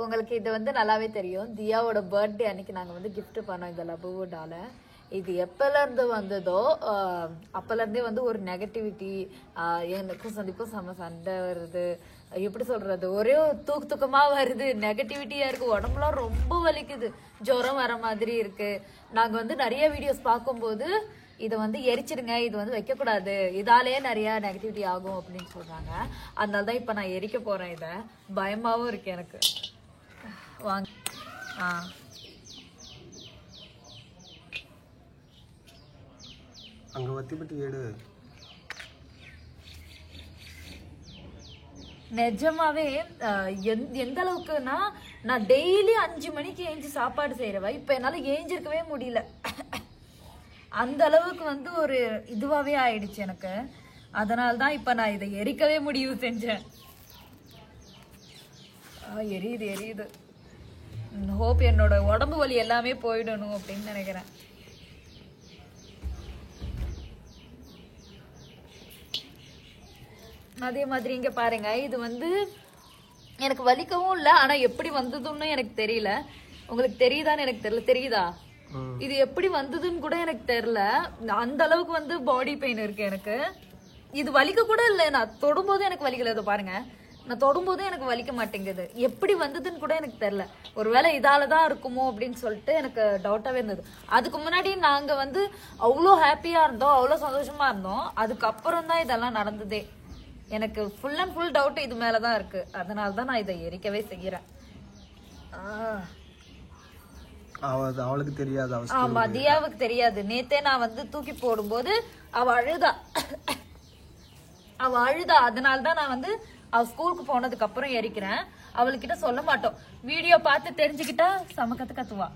உங்களுக்கு இது வந்து நல்லாவே தெரியும். தியாவோட பர்த்டே அன்னைக்கு நாங்க வந்து கிஃப்ட் பண்ணோம் இந்த லபுடால. இது எப்பல இருந்து வந்ததோ அப்பல இருந்தே வந்து ஒரு நெகட்டிவிட்டி, எனக்கும் சந்திப்பும் செம சண்டை வருது, எப்படி சொல்றது, ஒரே தூக்கமா வருது, நெகட்டிவிட்டியா இருக்கு, உடம்புலாம் ரொம்ப வலிக்குது, ஜுரம் வர மாதிரி இருக்கு. நாங்க வந்து நிறைய வீடியோஸ் பார்க்கும்போது இதை வந்து எரிச்சிடுங்க, இது வந்து வைக்கக்கூடாது, இதாலேயே நிறைய நெகட்டிவிட்டி ஆகும் அப்படின்னு சொல்றாங்க. அதனால தான் இப்போ நான் எரிக்க போறேன். இதை பயமாவும் இருக்கு எனக்கு. வாங்க. அங்க வத்திப்பட்டு வீடு நிஜமாவே எந்த அளவுக்குன்னா, நான் டெய்லி 5 மணிக்கு ஏஞ்சி சாப்பாடு செய்யறவ இப்ப என்னால ஏஞ்சிருக்கவே முடியல. அந்த அளவுக்கு வந்து ஒரு இதுவாவே ஆயிடுச்சு எனக்கு. அதனால்தான் இப்ப நான் இதை எரிக்கவே முடிவு செஞ்சேன். எரியுது எரியுது. ஹோப் என்னோட உடம்பு வலி எல்லாமே போயிடணும் அப்படின்னு நினைக்கிறேன். அதே மாதிரி இங்க பாருங்க, இது வந்து எனக்கு வலிக்கவும் இல்லை, ஆனா எப்படி வந்ததுன்னு எனக்கு தெரியல. உங்களுக்கு தெரியுதான்னு எனக்கு தெரியல. தெரியுதா? இது எப்படி வந்ததுன்னு கூட எனக்கு தெரியல. அந்த அளவுக்கு வந்து பாடி பெயின் இருக்கு எனக்கு. இது வலிக்க கூட இல்லை, நான் தொடும்போது எனக்கு வலிக்கல. இதை பாருங்க, நான் தொடும்போதும் எனக்கு வலிக்க மாட்டேங்குது. எப்படி வந்ததுன்னு கூட எனக்கு தெரியல. ஒருவேளை இதாலதான் இருக்குமோ அப்படின்னு சொல்லிட்டு எனக்கு டவுட்டாவே இருந்தது. அதுக்கு முன்னாடி நாங்க வந்து அவ்வளோ ஹாப்பியா இருந்தோம், அவ்வளோ சந்தோஷமா இருந்தோம். அதுக்கப்புறம் தான் இதெல்லாம் நடந்ததே. எனக்கு ஃபுல் அண்ட் ஃபுல் டவுட் இது மேலதான் இருக்கு. அதனாலதான் நான் இதை எரிக்கவே செய்யறேன். அவளுக்கு தெரியாது. ஆமா, தியாவுக்கு தெரியாது. நேத்தே நான் வந்து தூக்கி போடும்போது அவ அழுதா. அதனாலதான் நான் வந்து அவ ஸ்கூலுக்கு போனதுக்கு அப்புறம் எரிக்கிறேன். அவளுக்கிட்ட சொல்ல மாட்டோம். வீடியோ பார்த்து தெரிஞ்சுக்கிட்டா சமக்கத்து கத்துவா.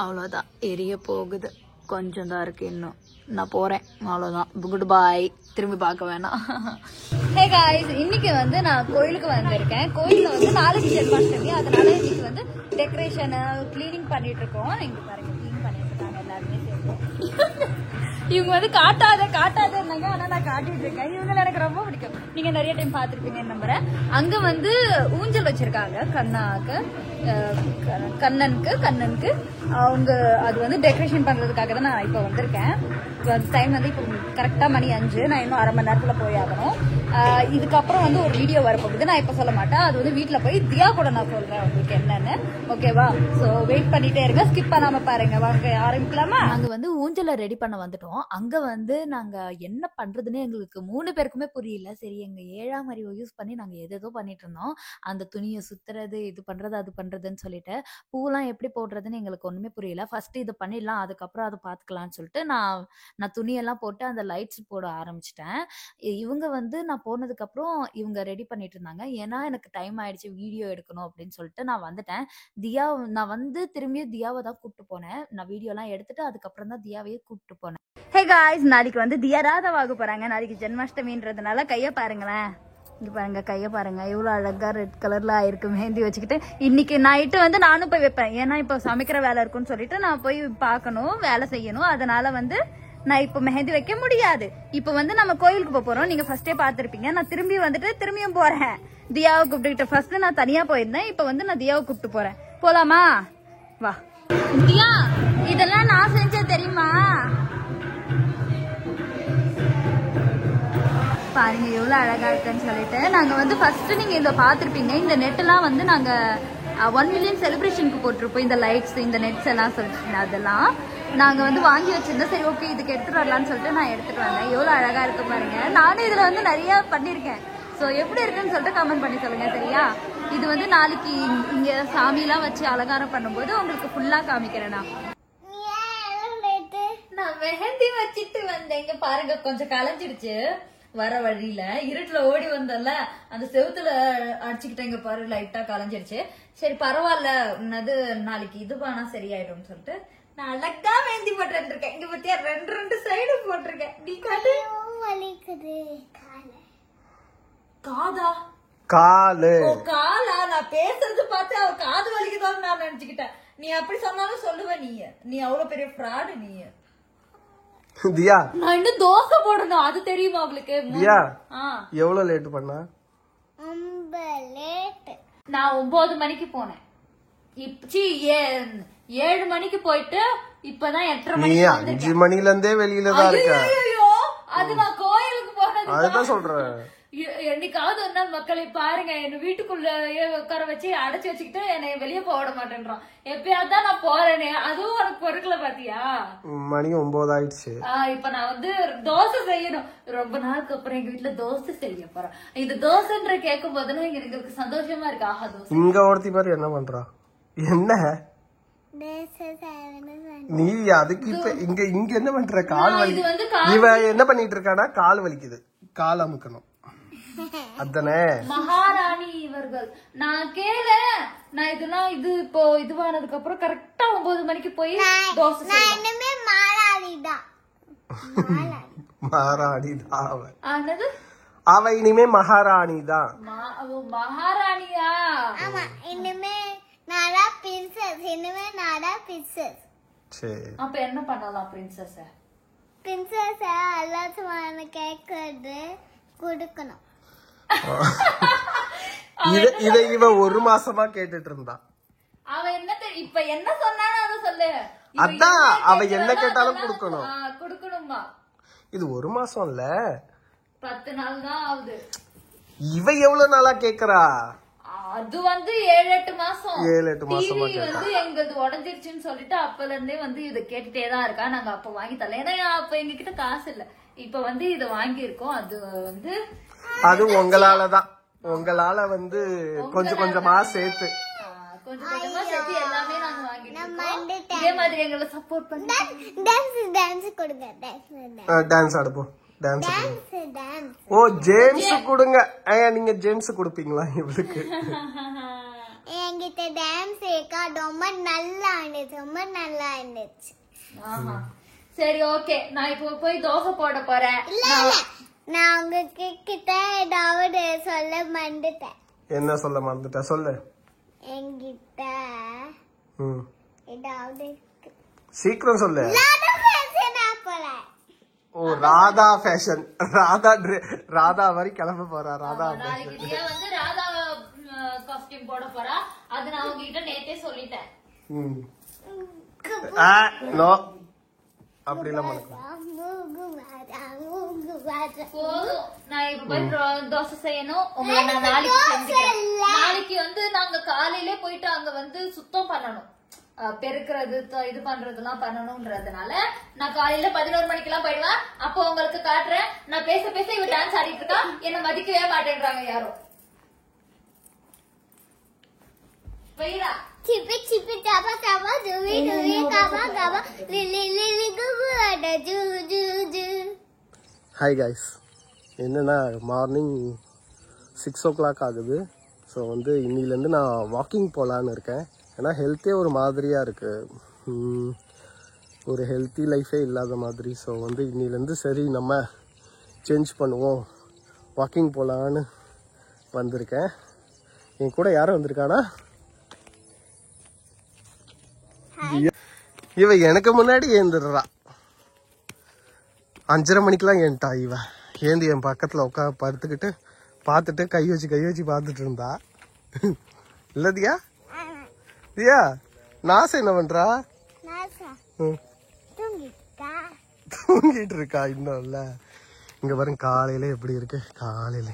அவ்வளவுதான், எரிய போகுது. கொஞ்சம் தான் இருக்கு இன்னும். நான் போறேன், அவ்வளவுதான். குட் பாய். திரும்பி பார்க்க வேணாம். ஹே गाइस, இன்னைக்கு வந்து நான் கோயிலுக்கு வந்திருக்கேன். கோயில்ல வந்து நாளைக்கு ஜென்மாஷ்டமி, அதனால இன்னைக்கு வந்து டெக்கரேஷன் கிளீனிங் பண்ணிட்டு இருக்கோம். இங்க பாருங்க, கிளீன் பண்ணிட்டு இருக்காங்க எல்லாருமே சேர்ந்து. இவங்க வந்து காட்டாத இருந்தாங்க, ஆனா நான் காட்டிட்டு இருக்கேன். இவங்க எனக்கு ரொம்ப பிடிக்கும். நீங்க நிறைய டைம் பாத்துருப்பீங்க நம்புறேன். அங்க வந்து ஊஞ்சல் வச்சிருக்காங்க கண்ணனுக்கு. அவங்க அது வந்து டெக்கரேஷன் பண்றதுக்காக தான் நான் இப்ப வந்திருக்கேன். டைம் வந்து இப்போ கரெக்டா மணி 5. நான் இன்னும் அரை மணி நேரத்துல போய் ஆகணும். இதுக்கப்புறம் வந்து ஒரு வீடியோ வரப்போகுது. நான் இப்ப சொல்ல மாட்டேன். அது வந்து வீட்டுல போய் தியா கூட நான் சொல்றேன் உங்களுக்கு என்னன்னு. ஓகேவா? சோ வெயிட் பண்ணிட்டே இருங்க, ஸ்கிப் பண்ணாம பாருங்க. வாங்க ஆரம்பிக்கலாமா? நாங்க வந்து ஊஞ்சலை ரெடி பண்ண வந்துட்டோம். அங்க வந்து நாங்க என்ன பண்றதுன்னு எங்களுக்கு 3 பேருக்குமே புரியல. சரி, எங்க 7ஆம் அறிவை யூஸ் பண்ணி நாங்க எதோ பண்ணிட்டு இருந்தோம். அந்த துணியை சுத்துறது, இது பண்றது, அது பண்றதுன்னு சொல்லிட்டு பூலாம் எப்படி போடுறதுன்னு எங்களுக்கு ஒண்ணுமே புரியல. ஃபர்ஸ்ட் இது பண்ணிடலாம், அதுக்கப்புறம் அதை பாத்துக்கலாம்னு சொல்லிட்டு நான் துணியெல்லாம் போட்டு அந்த லைட்ஸ் போட ஆரம்பிச்சிட்டேன். இவங்க வந்து நான் போனதுக்கு அப்புறம் இவங்க ரெடி பண்ணிட்டு இருந்தாங்க. ஏன்னா எனக்கு டைம் ஆயிடுச்சு, வீடியோ எடுக்கணும் அப்படின்னு சொல்லிட்டு நான் வந்துட்டேன். நான் வந்து திரும்பியும் தியாவை தான் கூப்பிட்டு போனேன். நான் வீடியோ எல்லாம் எடுத்துட்டு அதுக்கப்புறம் தான் தியாவையே கூப்பிட்டு போனேன். ஹே காய்ஸ், நாளைக்கு வந்து தியா ராதாவாக போறாங்க. நாளைக்கு ஜென்மாஷ்டமின்றதுனால கைய பாருங்களேன். இங்க பாருங்க, கைய பாருங்க, எவ்வளவு அழகா ரெட் கலர்ல ஆயிருக்கு. மெஹந்தி வச்சுக்கிட்டு இன்னைக்கு நைட்டு வந்து நானும் போய் வைப்பேன். ஏன்னா இப்ப சமைக்கிற வேலை இருக்குன்னு சொல்லிட்டு நான் போய் பார்க்கணும், வேலை செய்யணும். அதனால வந்து நான் இப்ப மெஹந்தி வைக்க முடியாது. இப்ப வந்து நம்ம கோயிலுக்கு போறோம். நீங்க ஃபர்ஸ்டே பாத்துருப்பீங்க. நான் திரும்பியும் போறேன். தியாவை கூப்பிட்டு ஃபர்ஸ்ட் நான் தனியா போயிருந்தேன். இப்ப வந்து நான் தியாவை கூப்பிட்டு போறேன். போலாமா? வா தியா, இதெல்லாம் நான் செஞ்ச தெரியுமா? பாருங்க எவ்வளவு அழகா இருக்குன்னு சொல்லிட்டு. நாங்க வந்து ஃபர்ஸ்ட் நீங்க இதை பாத்துருப்பீங்க. இந்த நெட் எல்லாம் வந்து நாங்க 1 மில்லியன் செலிப்ரேஷனுக்கு போட்டிருப்போம். இந்த லைட்ஸ், இந்த நெட்ஸ் எல்லாம் சொல்லிட்டு அதெல்லாம் நாங்க வந்து வாங்கி வச்சிருந்தோம். சரி, ஓகே, இதுக்கு எடுத்துட்டு வரலாம்னு சொல்லிட்டு நான் எடுத்துட்டு வந்தேன். எவ்வளவு அழகா இருக்கு பாருங்க. நானும் இதுல வந்து நிறைய பண்ணிருக்கேன். சோ எப்படி இருக்குன்னு சொல்லிட்டு கமெண்ட் பண்ணி சொல்லுங்க, சரியா? இது வந்து நாளைக்கு இங்க சாமி எல்லாம் வச்சு அலங்காரம் பண்ணும்போது உங்களுக்கு ஃபுல்லா காமிக்கிறேன். நான் மெஹந்தி வச்சிட்டு வந்தேன். இங்க பாருங்க, கொஞ்சம் கலைஞ்சிடுச்சு. வர வழியில இருட்டுல ஓடி வந்தல, அந்த செவுத்துல அடிச்சுக்கிட்டேங்க பாரு, லைட்டா கலைஞ்சிருச்சு. சரி பரவாயில்ல, அது நாளைக்கு இது பண்ணா சரியாயிடும் சொல்லிட்டு நான் அழகா மெஹந்தி போட்டு இருக்கேன். இங்க பத்தியா 2 சைடு போட்டிருக்கேன். நீ காது காதா காலு காலா? நான் பேசுறது பார்த்து அவ காது வலிக்குதான்னு நான் நினைச்சுக்கிட்டேன். நீ அப்படி சொன்னாலும் சொல்லுவ. நீ அவ்வளவு பெரிய ஃப்ராடு. நீ தியா, நான் இன்னும் தோசை போடணும், அது தெரியுமா உங்களுக்கு? தியா எவ்வளவு லேட் பண்ணா? நான் 9 மணிக்கு போனேன். 7 மணிக்கு போயிட்டு இப்பதான் 8:30 நீ மணிக்கு 5 மணில இருந்தே வெளியில தான் இருக்க. ஐயோ, அது நான் கோயிலுக்கு போனது. அதுதான் சொல்றேன். என்னைக்காவது ஒரு நாள் மக்களை பாருங்க, என்ன வீட்டுக்குள்ளேயே உட்கார வச்சு அடைச்சு வச்சுக்கிட்டு என்னை வெளியே போக விட மாட்டேன்றான். எப்பயாவது தான் நான் போறேனே, அதுவும் உனக்கு பொறுக்கல பாத்தியா? மணி 9 ஆயிடுச்சு. இப்ப நான் வந்து தோசை செய்யணும். ரொம்ப நாளுக்கு அப்புறம் எங்க வீட்டுல தோசை செய்ய போறேன். இந்த தோசைன்ற கேட்கும் போதுன்னு எங்களுக்கு சந்தோஷமா இருக்கு. ஆஹா, தோசை. இங்க ஒருத்தி மாதிரி என்ன பண்றா? என்ன நீ அதுக்கு இப்ப இங்க இங்க என்ன பண்ற? கால் வலி. இவ என்ன பண்ணிட்டு இருக்கானா, கால் வலிக்குது, கால் அமுக்கணும். அதானே மகாராணி இவர்கள். நான் நான் இதெல்லாம் இது இப்போ இதுவானதுக்கு அப்புறம் கரெக்டா 9 மணிக்கு போய் தோசை செய்யணும். மகாராணி தான் ஆனது. அவ இனிமே மகாராணி தான். மகாராணியா? ஆமா, இனிமே நாடா பிரின்சஸ். இனிமே நாடா பிரின்சஸ். சரி, அப்ப என்ன பண்ணலாம் பிரின்சஸ்? பிரின்சஸ் எல்லாத்துமான கேக்குறது கொடுக்கணும். இத இவ 1 மாசமா கேட்டுட்டு இருந்தா. அவ என்ன இப்ப என்ன சொன்னாலும் அதை சொல்லு. அதான் அவ என்ன கேட்டாலும் கொடுக்கணும். கொடுக்கணுமா? இது 1 மாசம் இல்ல, 10 நாள் தான் ஆகுது. இவ எவ்வளவு நாளா கேக்குறா? அது வந்து 7-8 மாசம். 7-8 மாசமா டிவி வந்து எங்கது உடஞ்சிருச்சுன்னு சொல்லிட்டு அப்பல இருந்தே வந்து இத கேட்டுட்டே தான் இருக்கா. நாங்க அப்ப வாங்கி தரல, ஏன்னா அப்ப எங்க கிட்ட காசு இல்ல. இப்ப வந்து இத வாங்கி இருக்கோம். அது வந்து அது உங்களாலதான். உங்களால வந்து கொஞ்சம் கொஞ்சமா சேர்த்து கொஞ்சம் கொஞ்சமா சேர்த்து எல்லாமே நாங்க வாங்கிட்டோம். இதே மாதிரி எங்களை சப்போர்ட் பண்ணி டான்ஸ் கொடுங்க. டான்ஸ் ஆடுப்போம். டான்ஸ் ஓ ஜேம்ஸ் கொடுங்க. நீங்க ஜேம்ஸ் கொடுப்பீங்களா இவளுக்கு? என்கிட்ட டான்ஸ் ஏக்கா ரொம்ப நல்லா இருந்துச்சு. ரொம்ப நல்லா இருந்துச்சு. சரி, ஓகே. நான் இப்போ போய் தோசை போட போறேன். நான் உங்ககிட்ட ஏதாவது சொல்ல மறந்துட்டேன். என்ன சொல்ல மறந்துட்டேன்? சொல்லு. என்கிட்ட ஏதாவது சீக்கிரம் சொல்லு. போல. ஓ, ராதா ஃபேஷன். ராதா மாதிரி கிளம்ப போறா. ராதா நாளைக்கு தியா வந்து ராதா காஸ்டியூம் போட போறா. அது நான் உங்ககிட்ட நேத்தே சொல்லிட்டேன். நோ, அப்படி எல்லாம் போதும். நான் இப்ப போய் தோசை செய்யணும். உங்களை நான் நாளைக்கு செஞ்சுக்கிறேன். நாளைக்கு வந்து நாங்க காலையிலே போயிட்டு அங்க வந்து சுத்தம் பண்ணணும், பெருக்கிறது இது பண்றதுலாம் பண்ணணும்ன்றதுனால நான் காலையில 11 மணிக்கு எல்லாம் போயிடுவேன். அப்போ உங்களுக்கு காட்டுறேன். நான் பேச பேச இவ டான்ஸ் ஆடிட்டு இருக்கா. என்ன மதிக்கவே மாட்டேன்றாங்க யாரும். போயிடா. Chipi chipi kaba kaba duvi duvi kaba kaba lili lili gubu ada ju ju ju. Hi guys, என்னன்னா மார்னிங் 6 o'clock ஆகுது. ஸோ வந்து இன்னிலேருந்து நான் வாக்கிங் போகலான்னு இருக்கேன். ஏன்னா ஹெல்த்தே ஒரு மாதிரியாக இருக்குது, ஒரு ஹெல்த்தி லைஃபே இல்லாத மாதிரி. ஸோ வந்து இன்னிலேருந்து சரி நம்ம சேஞ்ச் பண்ணுவோம், வாக்கிங் போகலான்னு வந்திருக்கேன். என் கூட யாரும் வந்திருக்கானா? இவ எனக்கு முன்னாடி ஏந்துடுறா. 5:30 மணிக்கெல்லாம் ஏன்ட்டா இவ. ஏந்து என் பக்கத்துல படுத்துக்கிட்டு பார்த்துட்டு கை வச்சு பார்த்துட்டு இருந்தா. இல்ல தியா? தியா நாச என்ன பண்றா? தூங்கிட்டு இருக்கா இன்னும். இல்ல இங்க பாருங்க காலையில எப்படி இருக்கு. காலையில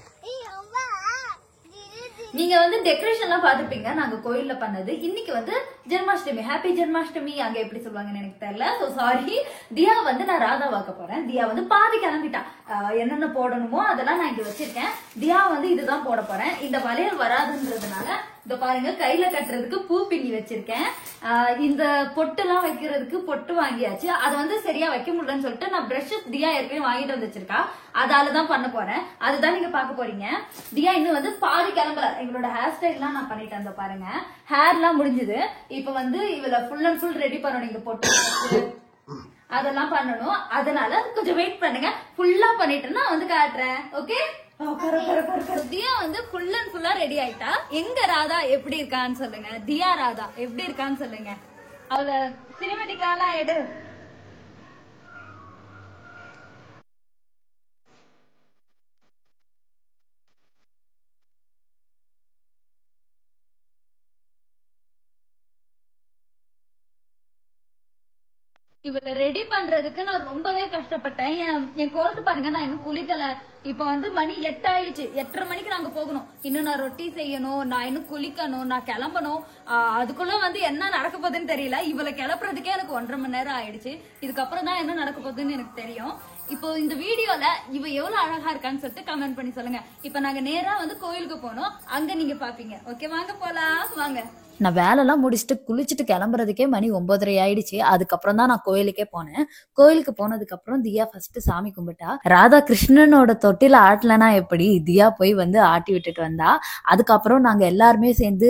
நீங்க வந்து டெக்கரேஷன் எல்லாம் பாத்துப்பீங்க. நாங்க கோயில்ல பண்ணது. இன்னைக்கு வந்து ஜென்மாஷ்டமி. ஹாப்பி ஜென்மாஷ்டமி. அங்க எப்படி சொல்லுவாங்கன்னு எனக்கு தெரியல. So sorry. தியா வந்து நான் ராதா வாக்க போறேன். தியா வந்து பாதி கிளம்பிட்டா. என்னென்ன போடணுமோ அதெல்லாம் நான் இங்க வச்சிருக்கேன். தியா வந்து இதுதான் போட போறேன். இந்த வளையல் வராதுன்றதுனால இந்த பாருங்க கையில கட்டுறதுக்கு பூ பின்னி வச்சிருக்கேன். இந்த பொட்டு எல்லாம் வைக்கிறதுக்கு பொட்டு வாங்கியாச்சு. அதை வந்து சரியா வைக்க முடியலன்னு சொல்லிட்டு நான் பிரஷஸ் தியா ஏற்கனவே வாங்கிட்டு வந்து வச்சிருக்கா. அதாலதான் பண்ண போறேன். அதுதான் நீங்க பாக்க போறீங்க. தியா இன்னும் வந்து பாதி கிளம்பல. எங்களோட ஹேர் ஸ்டைல் எல்லாம் நான் பண்ணிட்டேன். அந்த பாருங்க ஹேர் எல்லாம் முடிஞ்சது. இப்ப வந்து இவள ஃபுல் அண்ட் ஃபுல் ரெடி பண்ணணும். இந்த பொட்டு அதெல்லாம் பண்ணணும். அதனால கொஞ்சம் வெயிட் பண்ணுங்க. ஃபுல்லா பண்ணிட்டு நான் வந்து காட்டுறேன். ஓகே. தியா வந்து ஃபுல் அண்ட் ஃபுல்லா ரெடி ஆயிட்டா. எங்க ராதா எப்படி இருக்கான்னு சொல்லுங்க. தியா ராதா எப்படி இருக்கான்னு சொல்லுங்க. அவள சினிமேட்டிக்காலாம் எடு. இவளை ரெடி பண்றதுக்கு நான் ரொம்பவே கஷ்டப்பட்டேன். என் கோல்டு பாருங்க, நான் இன்னும் குளிக்கல. இப்ப வந்து மணி 8 ஆயிடுச்சு. 8:30 மணிக்கு நாங்க போகணும். இன்னும் நான் ரொட்டி செய்யணும், நான் இன்னும் குளிக்கணும், நான் கிளம்பணும். அதுக்குள்ள வந்து என்ன நடக்க போகுதுன்னு தெரியல. இவளை கிளப்புறதுக்கே எனக்கு 1.5 மணி நேரம் ஆயிடுச்சு. இதுக்கப்புறம் தான் என்ன நடக்க போகுதுன்னு எனக்கு தெரியும். இப்போ இந்த வீடியோல இவ எவ்வளவு அழகா இருக்கான்னு சொல்லிட்டு கமெண்ட் பண்ணி சொல்லுங்க. இப்ப நாங்க நேரா வந்து கோயிலுக்கு போனோம், அங்க நீங்க பாப்பீங்க. ஓகே, வாங்க போலாம், வாங்க. நான் வேலைலாம் முடிச்சுட்டு குளிச்சுட்டு கிளம்புறதுக்கே மணி 9:30 ஆயிடுச்சு. அதுக்கப்புறம் தான் நான் கோயிலுக்கே போனேன். கோயிலுக்கு போனதுக்கு அப்புறம் தியா ஃபர்ஸ்ட் சாமி கும்பிட்டா. ராதா கிருஷ்ணனோட தொட்டில ஆட்டலனா எப்படி, தியா போய் வந்து ஆட்டி விட்டுட்டு வந்தா. அதுக்கப்புறம் நாங்க எல்லாருமே சேர்ந்து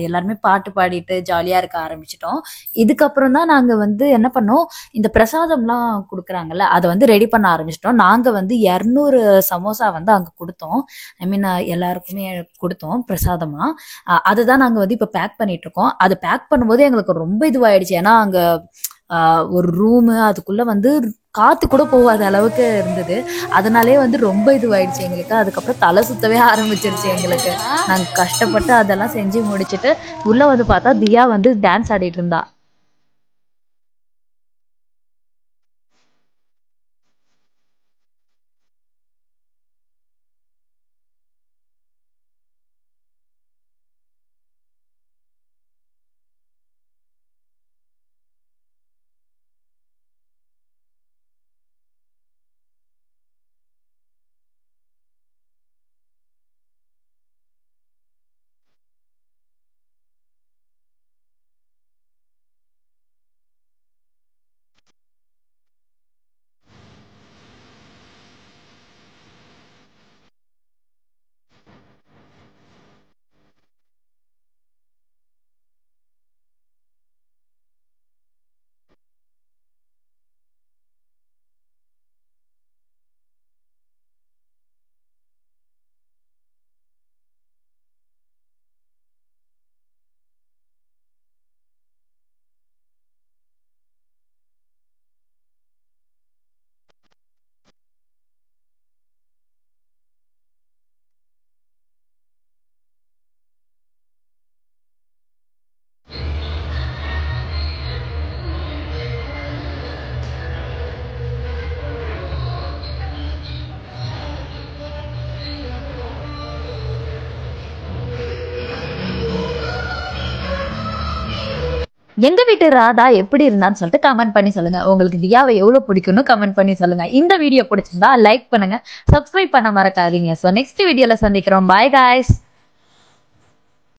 எல்லாருமே பாட்டு பாடிட்டு ஜாலியா இருக்க ஆரம்பிச்சிட்டோம். இதுக்கப்புறம் தான் நாங்க வந்து என்ன பண்ணோம், இந்த பிரசாதம்லாம் கொடுக்குறாங்கல்ல, அதை வந்து ரெடி பண்ண ஆரம்பிச்சிட்டோம். நாங்க வந்து 200 சமோசா வந்து அங்க கொடுத்தோம். ஐ மீன் எல்லாருக்குமே கொடுத்தோம் பிரசாதமா. அதுதான் நாங்க வந்து இப்ப பேக் பண்ணிட்டு இருக்கோம். அது பேக் பண்ணும்போது எங்களுக்கு ரொம்ப இதுவாயிடுச்சு. ஏன்னா அங்க ஒரு ரூமு, அதுக்குள்ள வந்து காத்து கூட போகாத அளவுக்கு இருந்தது. அதனாலே வந்து ரொம்ப இதுவாயிடுச்சு எங்களுக்கு. அதுக்கப்புறம் தலை சுத்தவே ஆரம்பிச்சிருச்சு எங்களுக்கு. நாங்க கஷ்டப்பட்டு அதெல்லாம் செஞ்சு முடிச்சுட்டு உள்ள வந்து பார்த்தா தியா வந்து டான்ஸ் ஆடிட்டு இருந்தா. எங்க வீட்டு ராதா எப்படி இருந்தான்னு சொல்லிட்டு கமெண்ட் பண்ணி சொல்லுங்க. உங்களுக்கு தியாவை எவ்வளவு பிடிக்கும்னு கமெண்ட் பண்ணி சொல்லுங்க. இந்த வீடியோ பிடிச்சிருந்தா லைக் பண்ணுங்க, சப்ஸ்கிரைப் பண்ண மறக்காதீங்க. ஸோ நெக்ஸ்ட் வீடியோல சந்திக்கிறோம். Bye guys.